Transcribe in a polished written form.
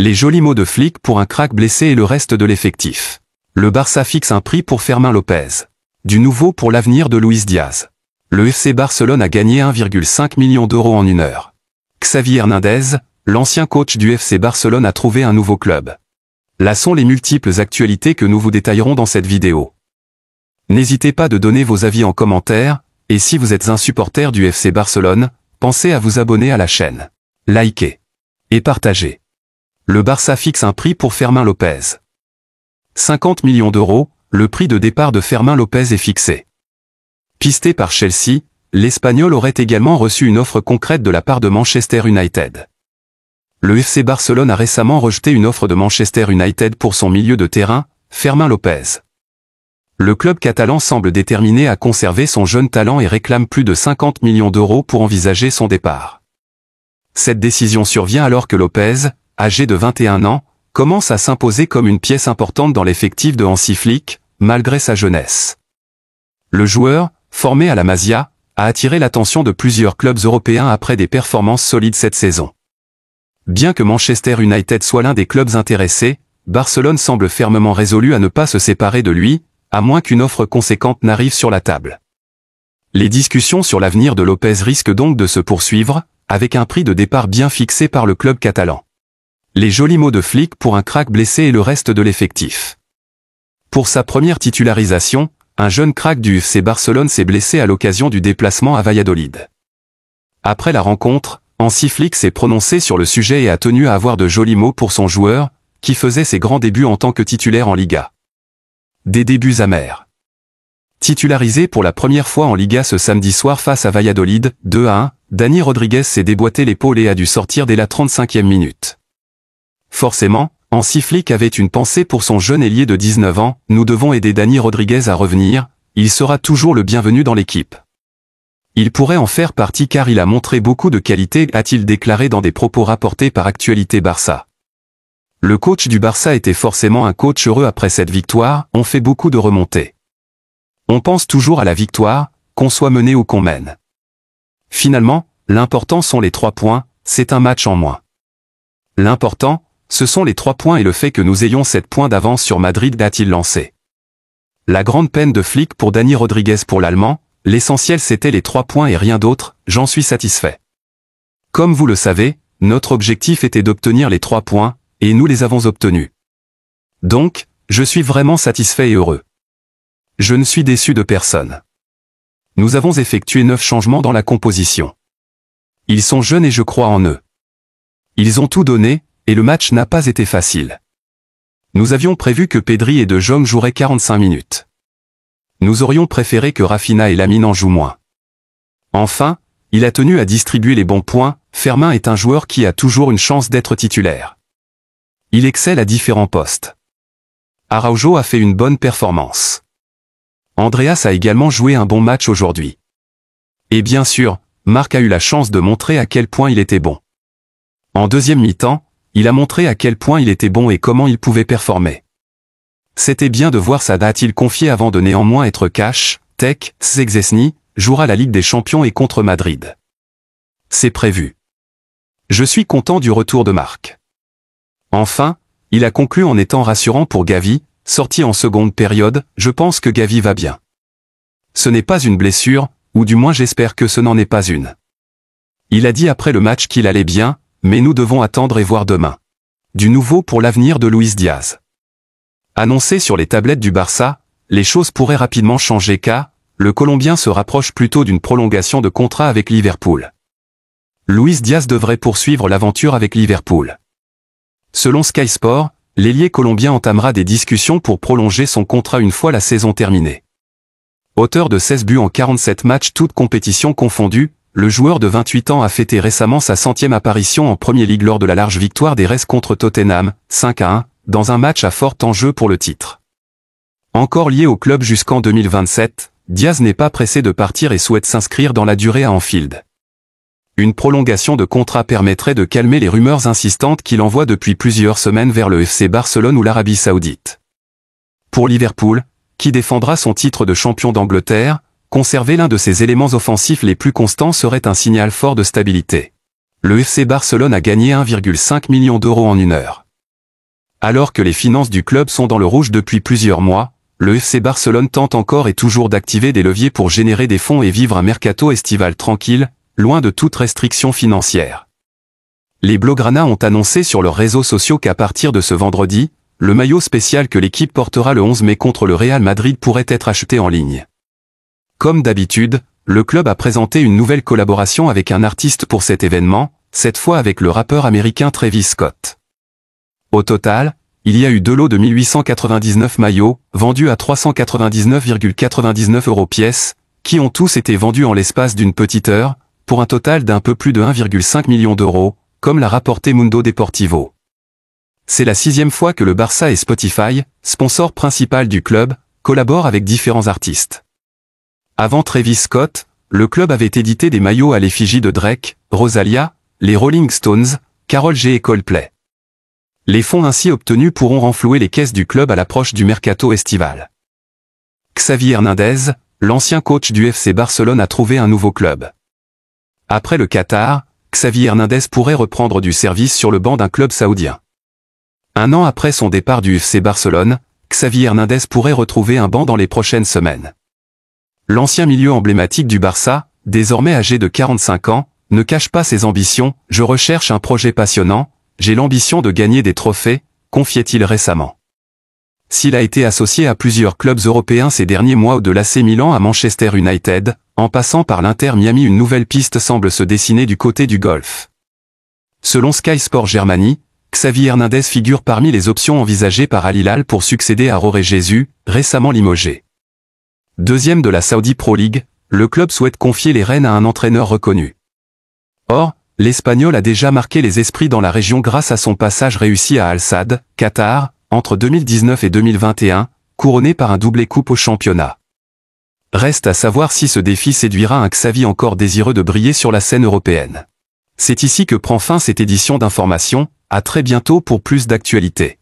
Les jolis mots de Flick pour un crack blessé et le reste de l'effectif. Le Barça fixe un prix pour Fermín López. Du nouveau pour l'avenir de Luis Diaz. Le FC Barcelone a gagné 1,5 million d'euros en une heure. Xavi Hernandez, l'ancien coach du FC Barcelone, a trouvé un nouveau club. Là sont les multiples actualités que nous vous détaillerons dans cette vidéo. N'hésitez pas de donner vos avis en commentaire, et si vous êtes un supporter du FC Barcelone, pensez à vous abonner à la chaîne. Likez et partagez. Le Barça fixe un prix pour Fermín López. 50 millions d'euros, le prix de départ de Fermín López est fixé. Pisté par Chelsea, l'Espagnol aurait également reçu une offre concrète de la part de Manchester United. Le FC Barcelone a récemment rejeté une offre de Manchester United pour son milieu de terrain, Fermín López. Le club catalan semble déterminé à conserver son jeune talent et réclame plus de 50 millions d'euros pour envisager son départ. Cette décision survient alors que López, âgé de 21 ans, commence à s'imposer comme une pièce importante dans l'effectif de Hansi Flick, malgré sa jeunesse. Le joueur, formé à la Masia, a attiré l'attention de plusieurs clubs européens après des performances solides cette saison. Bien que Manchester United soit l'un des clubs intéressés, Barcelone semble fermement résolu à ne pas se séparer de lui, à moins qu'une offre conséquente n'arrive sur la table. Les discussions sur l'avenir de López risquent donc de se poursuivre, avec un prix de départ bien fixé par le club catalan. Les jolis mots de Flick pour un crack blessé et le reste de l'effectif. Pour sa première titularisation, un jeune crack du FC Barcelone s'est blessé à l'occasion du déplacement à Valladolid. Après la rencontre, Hansi Flick s'est prononcé sur le sujet et a tenu à avoir de jolis mots pour son joueur, qui faisait ses grands débuts en tant que titulaire en Liga. Des débuts amers. Titularisé pour la première fois en Liga ce samedi soir face à Valladolid, 2-1, Dani Rodríguez s'est déboîté l'épaule et a dû sortir dès la 35e minute. Forcément, Hansi Flick avait une pensée pour son jeune ailier de 19 ans, « Nous devons aider Dani Rodríguez à revenir, il sera toujours le bienvenu dans l'équipe. Il pourrait en faire partie car il a montré beaucoup de qualité », a-t-il déclaré dans des propos rapportés par Actualité Barça. Le coach du Barça était forcément un coach heureux après cette victoire, on fait beaucoup de remontées. On pense toujours à la victoire, qu'on soit mené ou qu'on mène. Finalement, l'important sont les 3 points, c'est un match en moins. L'important, ce sont les 3 points et le fait que nous ayons 7 points d'avance sur Madrid, a-t-il lancé. La grande peine de Flick pour Dani Rodríguez pour l'Allemand, l'essentiel c'était les 3 points et rien d'autre, j'en suis satisfait. Comme vous le savez, notre objectif était d'obtenir les 3 points, et nous les avons obtenus. Donc, je suis vraiment satisfait et heureux. Je ne suis déçu de personne. Nous avons effectué 9 changements dans la composition. Ils sont jeunes et je crois en eux. Ils ont tout donné, et le match n'a pas été facile. Nous avions prévu que Pedri et De Jong joueraient 45 minutes. Nous aurions préféré que Rafinha et Lamine en jouent moins. Enfin, il a tenu à distribuer les bons points, Fermín est un joueur qui a toujours une chance d'être titulaire. Il excelle à différents postes. Araujo a fait une bonne performance. Andreas a également joué un bon match aujourd'hui. Et bien sûr, Marc a eu la chance de montrer à quel point il était bon. En deuxième mi-temps, il a montré à quel point il était bon et comment il pouvait performer. C'était bien de voir ça, a-t-il confié avant de néanmoins être cash, Tech, Szczesny, jouera la Ligue des Champions et contre Madrid. C'est prévu. Je suis content du retour de Marc. Enfin, il a conclu en étant rassurant pour Gavi, sorti en seconde période, je pense que Gavi va bien. Ce n'est pas une blessure, ou du moins j'espère que ce n'en est pas une. Il a dit après le match qu'il allait bien, mais nous devons attendre et voir demain. Du nouveau pour l'avenir de Luis Diaz. Annoncé sur les tablettes du Barça, les choses pourraient rapidement changer car, le Colombien se rapproche plutôt d'une prolongation de contrat avec Liverpool. Luis Diaz devrait poursuivre l'aventure avec Liverpool. Selon Sky Sport, l'ailier colombien entamera des discussions pour prolonger son contrat une fois la saison terminée. Auteur de 16 buts en 47 matchs toutes compétitions confondues, le joueur de 28 ans a fêté récemment sa 100e apparition en Premier League lors de la large victoire des Reds contre Tottenham, 5-1, dans un match à fort enjeu pour le titre. Encore lié au club jusqu'en 2027, Diaz n'est pas pressé de partir et souhaite s'inscrire dans la durée à Anfield. Une prolongation de contrat permettrait de calmer les rumeurs insistantes qu'il envoie depuis plusieurs semaines vers le FC Barcelone ou l'Arabie Saoudite. Pour Liverpool, qui défendra son titre de champion d'Angleterre, conserver l'un de ses éléments offensifs les plus constants serait un signal fort de stabilité. Le FC Barcelone a gagné 1,5 million d'euros en une heure. Alors que les finances du club sont dans le rouge depuis plusieurs mois, le FC Barcelone tente encore et toujours d'activer des leviers pour générer des fonds et vivre un mercato estival tranquille, loin de toute restriction financière. Les Blaugrana ont annoncé sur leurs réseaux sociaux qu'à partir de ce vendredi, le maillot spécial que l'équipe portera le 11 mai contre le Real Madrid pourrait être acheté en ligne. Comme d'habitude, le club a présenté une nouvelle collaboration avec un artiste pour cet événement, cette fois avec le rappeur américain Travis Scott. Au total, il y a eu 2 lots de 1899 maillots, vendus à 399,99 € pièce, qui ont tous été vendus en l'espace d'une petite heure, pour un total d'un peu plus de 1,5 million d'euros, comme l'a rapporté Mundo Deportivo. C'est la 6e fois que le Barça et Spotify, sponsor principal du club, collaborent avec différents artistes. Avant Travis Scott, le club avait édité des maillots à l'effigie de Drake, Rosalia, les Rolling Stones, Karol G et Coldplay. Les fonds ainsi obtenus pourront renflouer les caisses du club à l'approche du mercato estival. Xavi Hernandez, l'ancien coach du FC Barcelone, a trouvé un nouveau club. Après le Qatar, Xavi Hernandez pourrait reprendre du service sur le banc d'un club saoudien. Un an après son départ du FC Barcelone, Xavi Hernandez pourrait retrouver un banc dans les prochaines semaines. L'ancien milieu emblématique du Barça, désormais âgé de 45 ans, ne cache pas ses ambitions. « Je recherche un projet passionnant, j'ai l'ambition de gagner des trophées », confiait-il récemment. S'il a été associé à plusieurs clubs européens ces derniers mois, de l'AC Milan à Manchester United, en passant par l'Inter Miami, une nouvelle piste semble se dessiner du côté du golf. Selon Sky Sport Germany, Xavi Hernandez figure parmi les options envisagées par Al Hilal pour succéder à Jorge Jesus, récemment limogé. Deuxième de la Saudi Pro League, le club souhaite confier les rênes à un entraîneur reconnu. Or, l'Espagnol a déjà marqué les esprits dans la région grâce à son passage réussi à Al Sadd, Qatar, entre 2019 et 2021, couronné par un doublé coupe au championnat. Reste à savoir si ce défi séduira un Xavi encore désireux de briller sur la scène européenne. C'est ici que prend fin cette édition d'Information, à très bientôt pour plus d'actualités.